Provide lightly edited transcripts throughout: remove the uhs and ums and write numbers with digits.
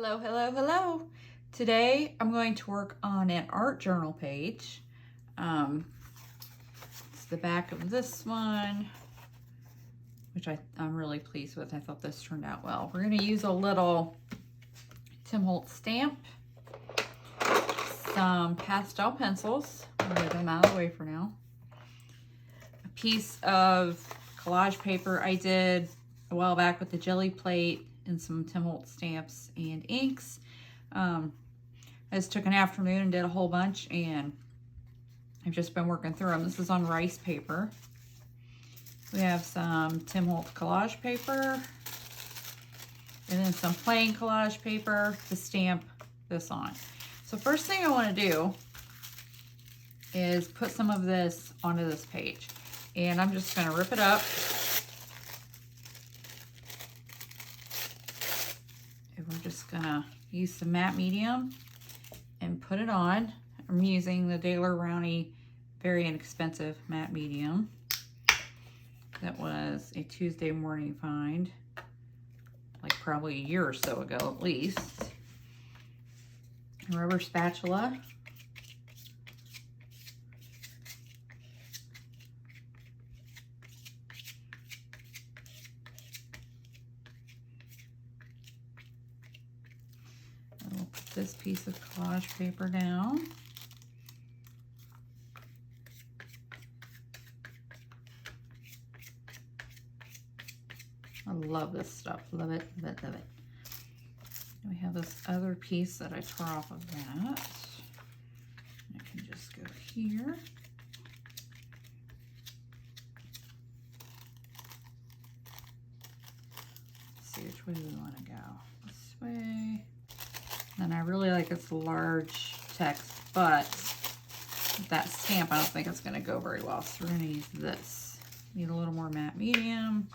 Hello, hello, hello. Today I'm going to work on an art journal page. It's the back of this one, which I'm really pleased with. I thought this turned out well. We're going to use a little Tim Holtz stamp, some pastel pencils. I'll get them out of the way for now. A piece of collage paper I did a while back with the jelly plate and some Tim Holtz stamps and inks. I just took an afternoon and did a whole bunch, and I've just been working through them. This is on rice paper. We have some Tim Holtz collage paper, and then some plain collage paper to stamp this on. So first thing I want to do is put some of this onto this page, and I'm just going to rip it up. We're just gonna use some matte medium and put it on. I'm using the Daler Rowney very inexpensive matte medium. That was a Tuesday morning find, like probably a year or so ago at least. A rubber spatula. We'll put this piece of collage paper down. I love this stuff. Love it, love it, love it. We have this other piece that I tore off of that. I can just go here. Let's see which way we want to go. This way. And I really like its large text, but with that stamp, I don't think it's going to go very well. So we're going to use this. Need a little more matte medium.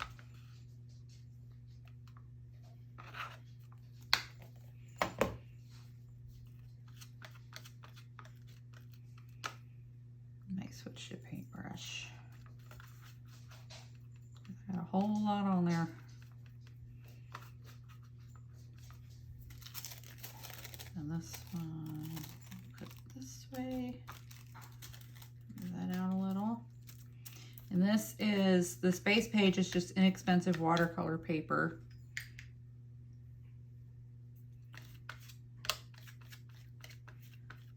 Might switch to paintbrush. Got a whole lot on there. And this one, put this way, move that out a little. And this base page is just inexpensive watercolor paper.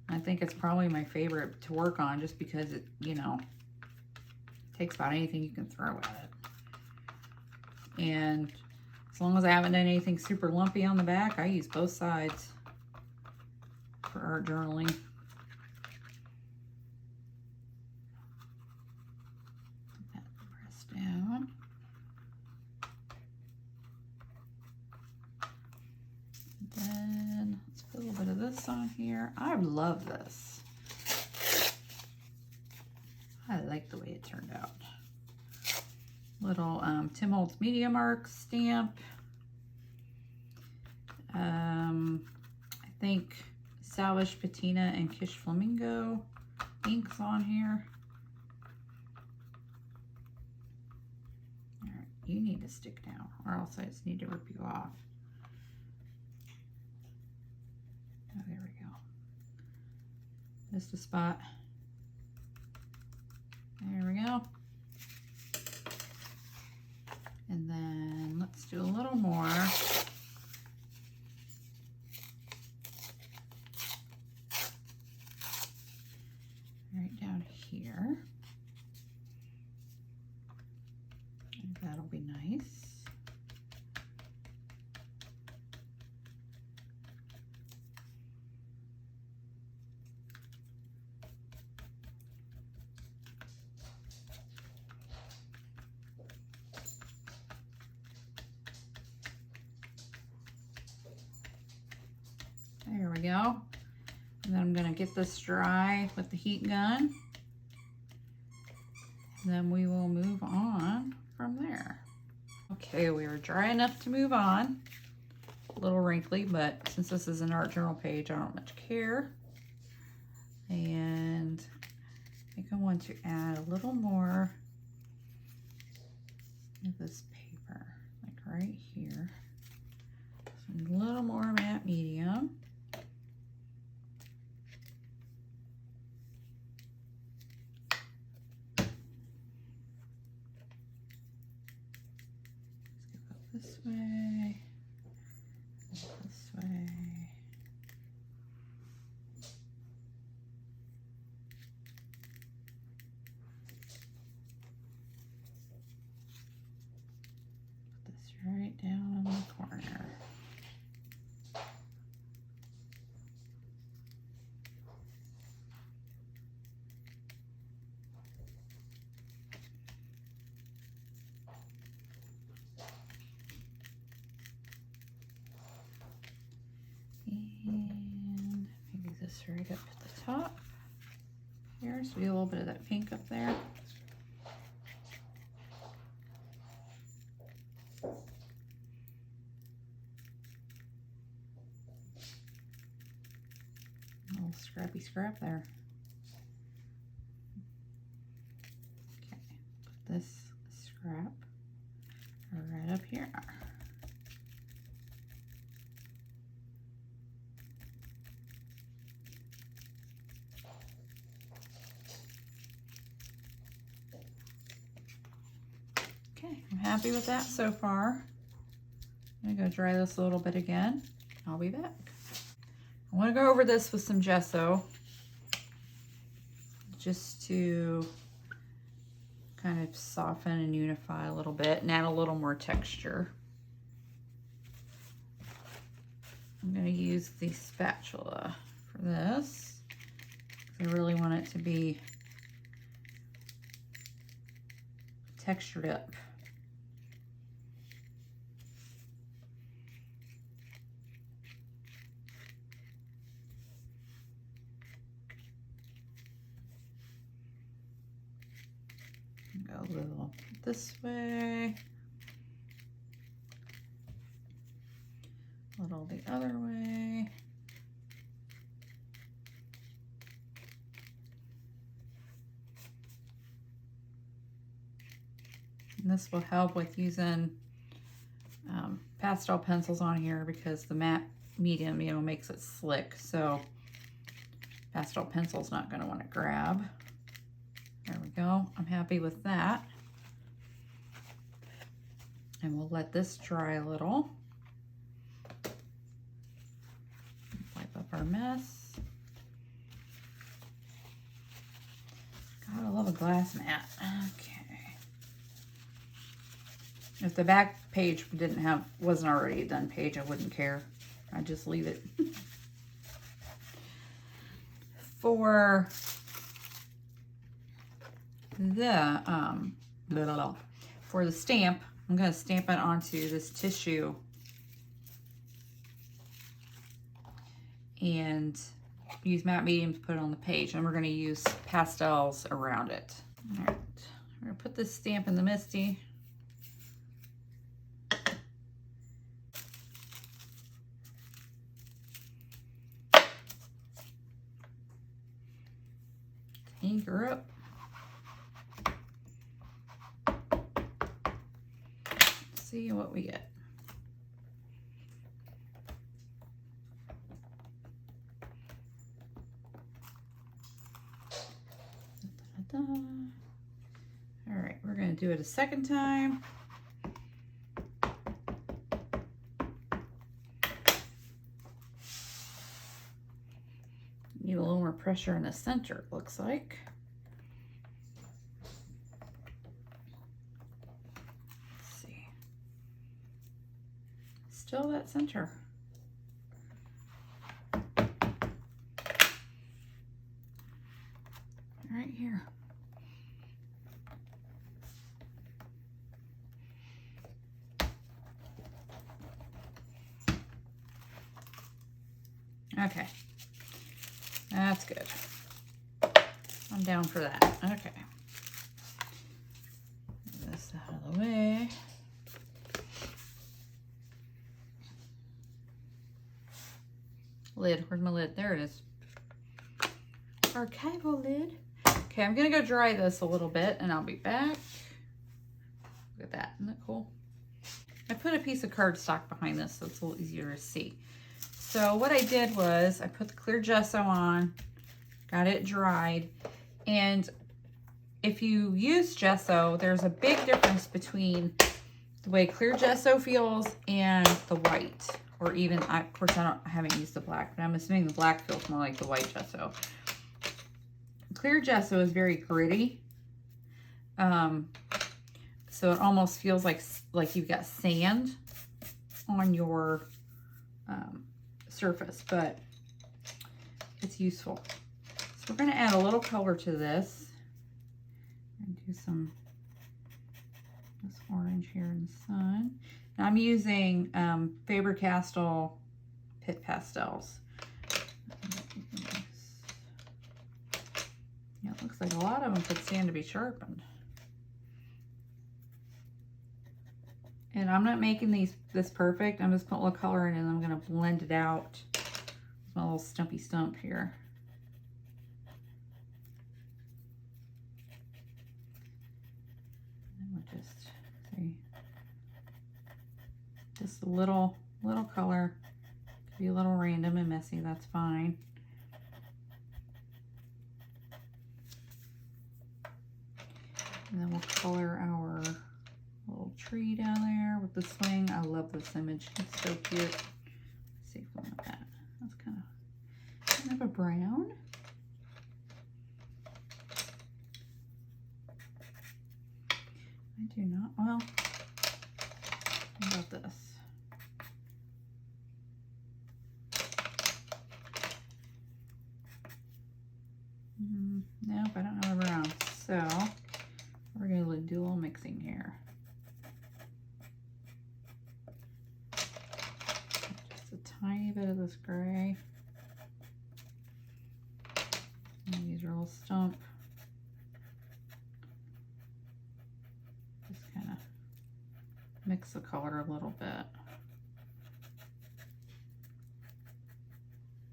I think it's probably my favorite to work on just because it, you know, takes about anything you can throw at it. And as long as I haven't done anything super lumpy on the back, I use both sides for art journaling. Press down. Then let's put a little bit of this on here. I love this. I like the way it turned out. Little Tim Holtz Media Mark stamp. I think Salvage Patina and Kish Flamingo inks on here. All right, you need to stick down, or else I just need to rip you off. Oh, there we go. Just a spot. There we go. And then let's do a little more. Right down here. And that'll be nice. There we go. And then I'm going to get this dry with the heat gun. And then we will move on from there. Okay, we are dry enough to move on. A little wrinkly, but since this is an art journal page, I don't much care. And I think I want to add a little more of this paper, like right here. So a little more matte medium. way, this way. Put this right down in the corner. And maybe this right up at the top here, so we get a little bit of that pink up there. A little scrappy scrap there. Okay, put this scrap right up here. Okay, I'm happy with that so far. I'm gonna go dry this a little bit again. I'll be back. I want to go over this with some gesso just to kind of soften and unify a little bit and add a little more texture. I'm going to use the spatula for this. I really want it to be textured up. Go a little this way, a little the other way. And this will help with using pastel pencils on here because the matte medium, you know, makes it slick. So pastel pencil's not going to want to grab. There we go. I'm happy with that. And we'll let this dry a little. Wipe up our mess. Gotta love a glass mat. Okay. If the back page wasn't already a done page, I wouldn't care. I'd just leave it. For the stamp, I'm going to stamp it onto this tissue and use matte medium to put it on the page, and we're going to use pastels around it. All right, we're going to put this stamp in the Misty. Ink her up. See what we get. Da, da, da. All right, we're going to do it a second time. Need a little more pressure in the center, it looks like. Still that center. Right here. Okay. That's good. I'm down for that. Okay. Get this out of the way. Lid. Where's my lid? There it is. Archival lid. Okay, I'm gonna go dry this a little bit and I'll be back. Look at that. Isn't that cool? I put a piece of cardstock behind this so it's a little easier to see. So what I did was I put the clear gesso on, got it dried, and if you use gesso, there's a big difference between the way clear gesso feels and the white. Or even, of course, I haven't used the black, but I'm assuming the black feels more like the white gesso. Clear gesso is very gritty. So it almost feels like you've got sand on your surface, but it's useful. So we're going to add a little color to this. And do some this orange here in the sun. Now I'm using Faber-Castell Pit Pastels. Yeah, it looks like a lot of them could stand to be sharpened. And I'm not making this perfect. I'm just putting a little color in it and I'm going to blend it out with my little stumpy stump here. And we'll just see. Just a little color. Could be a little random and messy, that's fine. And then we'll color our little tree down there with the swing. I love this image. It's so cute. Let's see if we want that. That's kind of a brown. I do not. Well, how about this? Nope, I don't know a brown. So we're going to do a little mixing here. Just a tiny bit of this gray. And use a little stump. Just kind of mix the color a little bit.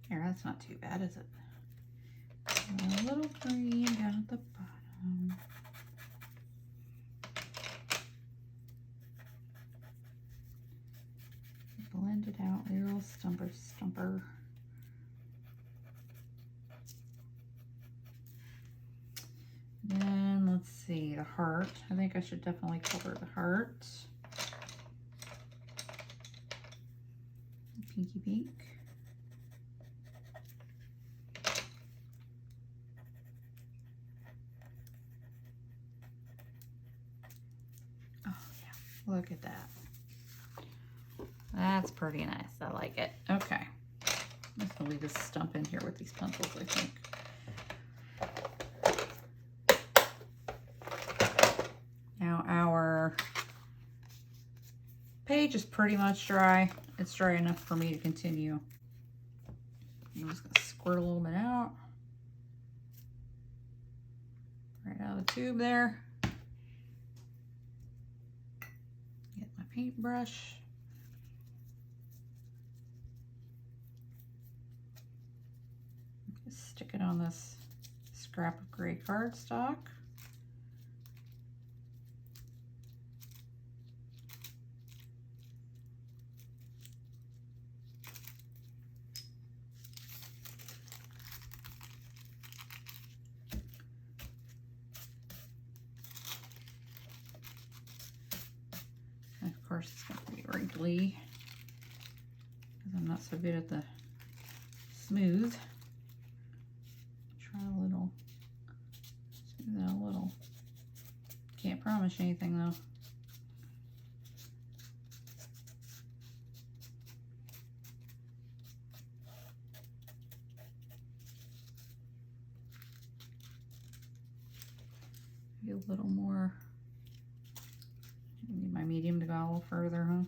Here, that's not too bad, is it? A little green down at the bottom. Blend it out, a little stumper. Then let's see, the heart. I think I should definitely color the heart. Pinky pink. Oh yeah, look at that. That's pretty nice. I like it. Okay. I'm just going to leave this stump in here with these pencils, I think. Now our page is pretty much dry. It's dry enough for me to continue. I'm just going to squirt a little bit out. Right out of the tube there. Get my paintbrush. Stick it on this scrap of gray cardstock. And of course it's going to be wrinkly because I'm not so good at the smooth. A little, do that a little. Can't promise anything though. Maybe a little more. I need my medium to go a little further, huh?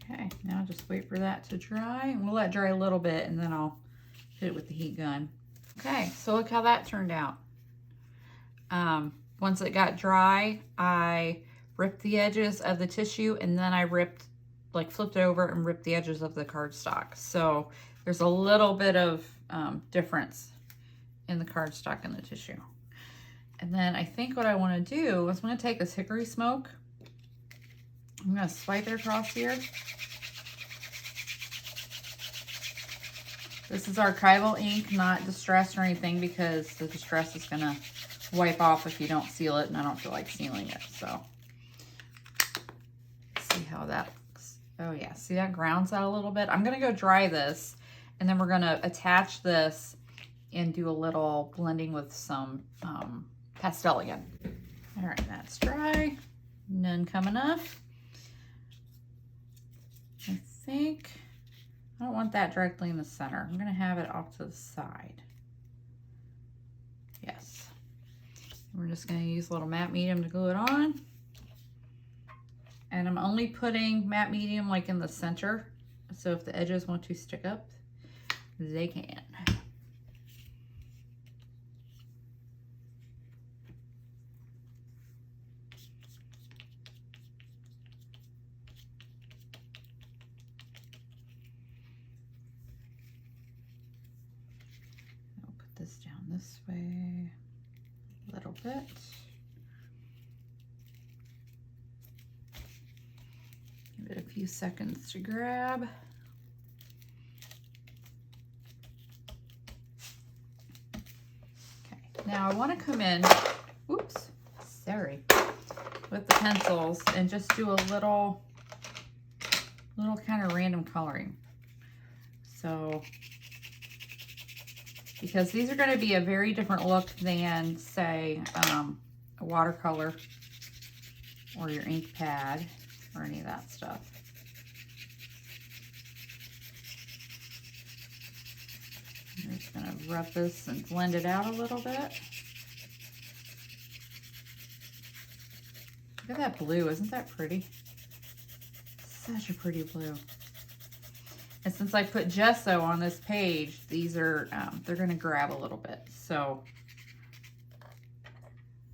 Okay, now just wait for that to dry, and we'll let it dry a little bit, and then I'll hit it with the heat gun. Okay, so look how that turned out. Once it got dry, I ripped the edges of the tissue, and then I flipped it over and ripped the edges of the cardstock. So there's a little bit of difference in the cardstock and the tissue. And then I think what I want to do is I'm going to take this hickory smoke. I'm going to swipe it across here. This is archival ink, not distressed or anything, because the distress is going to wipe off if you don't seal it, and I don't feel like sealing it. So how that looks. Oh yeah, see that grounds out a little bit? I'm gonna go dry this, and then we're gonna attach this and do a little blending with some pastel again. All right, that's dry. None coming up. I think I don't want that directly in the center. I'm gonna have it off to the side. Yes. We're just gonna use a little matte medium to glue it on. And I'm only putting matte medium like in the center. So if the edges want to stick up, they can. I'll put this down this way a little bit. Give it a few seconds to grab. Okay, now I want to come in, whoops, sorry, with the pencils and just do a little kind of random coloring. So, because these are going to be a very different look than, say, a watercolor or your ink pad or any of that stuff. I'm just going to rub this and blend it out a little bit. Look at that blue, isn't that pretty? Such a pretty blue. And since I put gesso on this page, these are, they're going to grab a little bit. So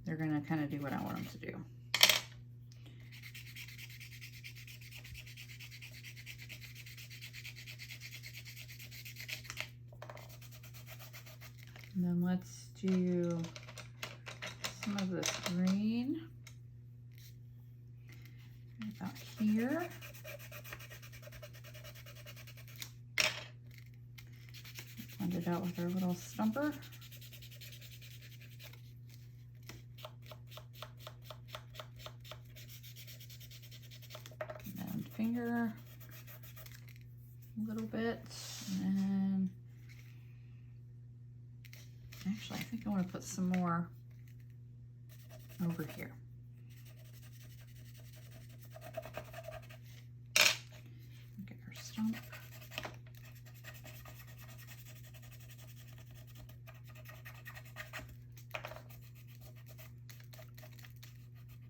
they're going to kind of do what I want them to do. And then let's do some of this green about here. Blend it out with our little stumper. And finger a little bit. And actually, I think I want to put some more over here. Get our stump.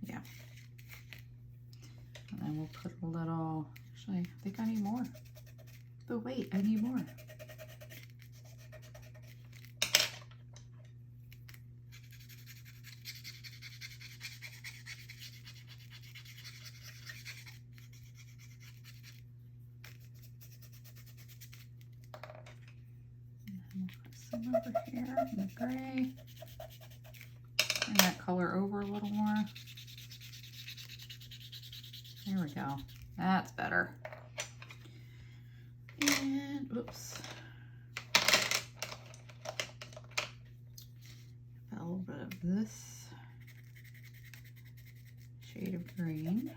Yeah. And then we'll put a little, actually, I think I need more. But wait, I need more. Some over here in the gray. Bring that color over a little more. There we go. That's better. And oops. A little bit of this shade of green.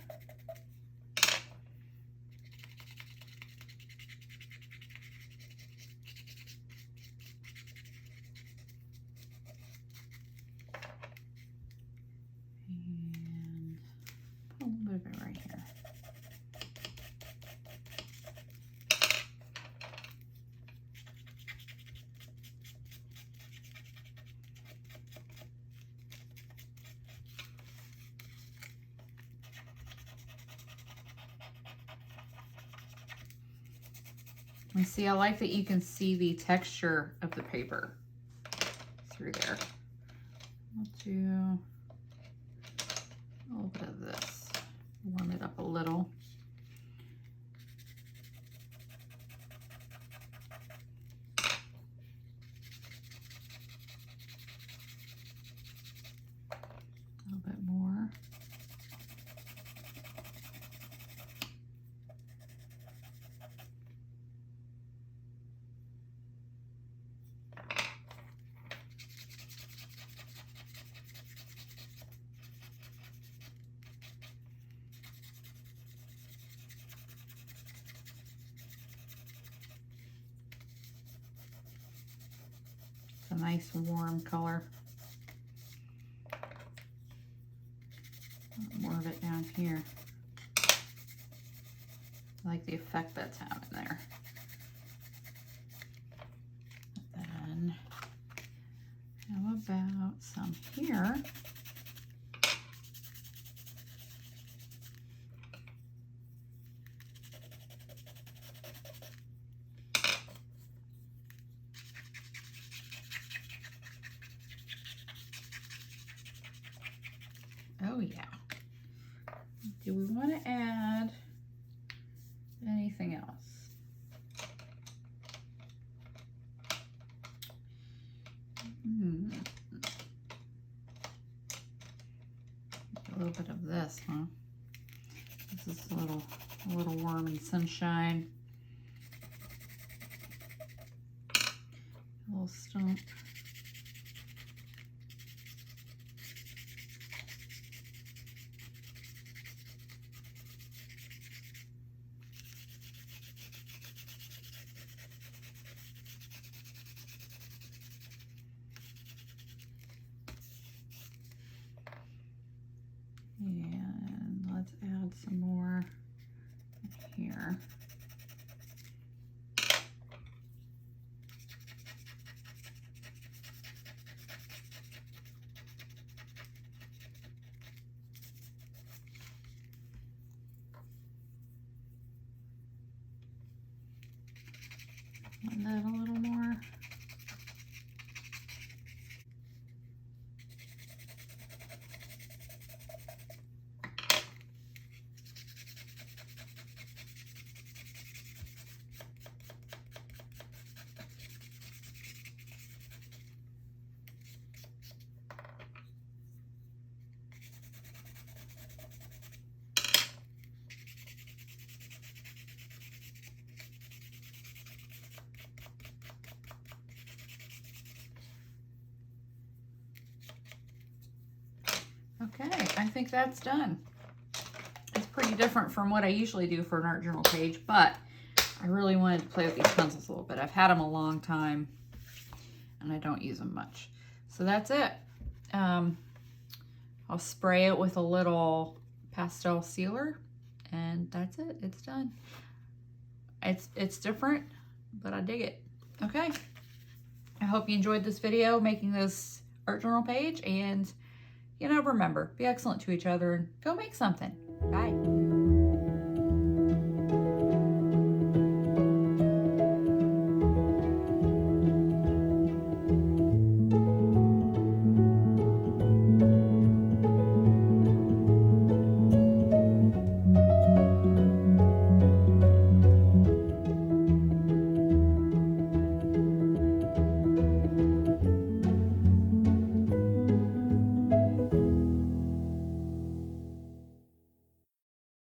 And see, I like that you can see the texture of the paper through there. I'll do a little bit of this, warm it up a little. A little bit more. a nice warm color. More of it down here. I like the effect that's having there. And then, how about some here? Oh yeah. Do we want to add anything else? A little bit of this, huh? This is a little warm and sunshine. A little stump. And let's add some more here. And that a little more. Okay, I think that's done. It's pretty different from what I usually do for an art journal page, but I really wanted to play with these pencils a little bit. I've had them a long time and I don't use them much. So that's it. I'll spray it with a little pastel sealer and that's it. It's done. It's different, but I dig it. Okay. I hope you enjoyed this video making this art journal page, and you know, remember, be excellent to each other and go make something. Bye.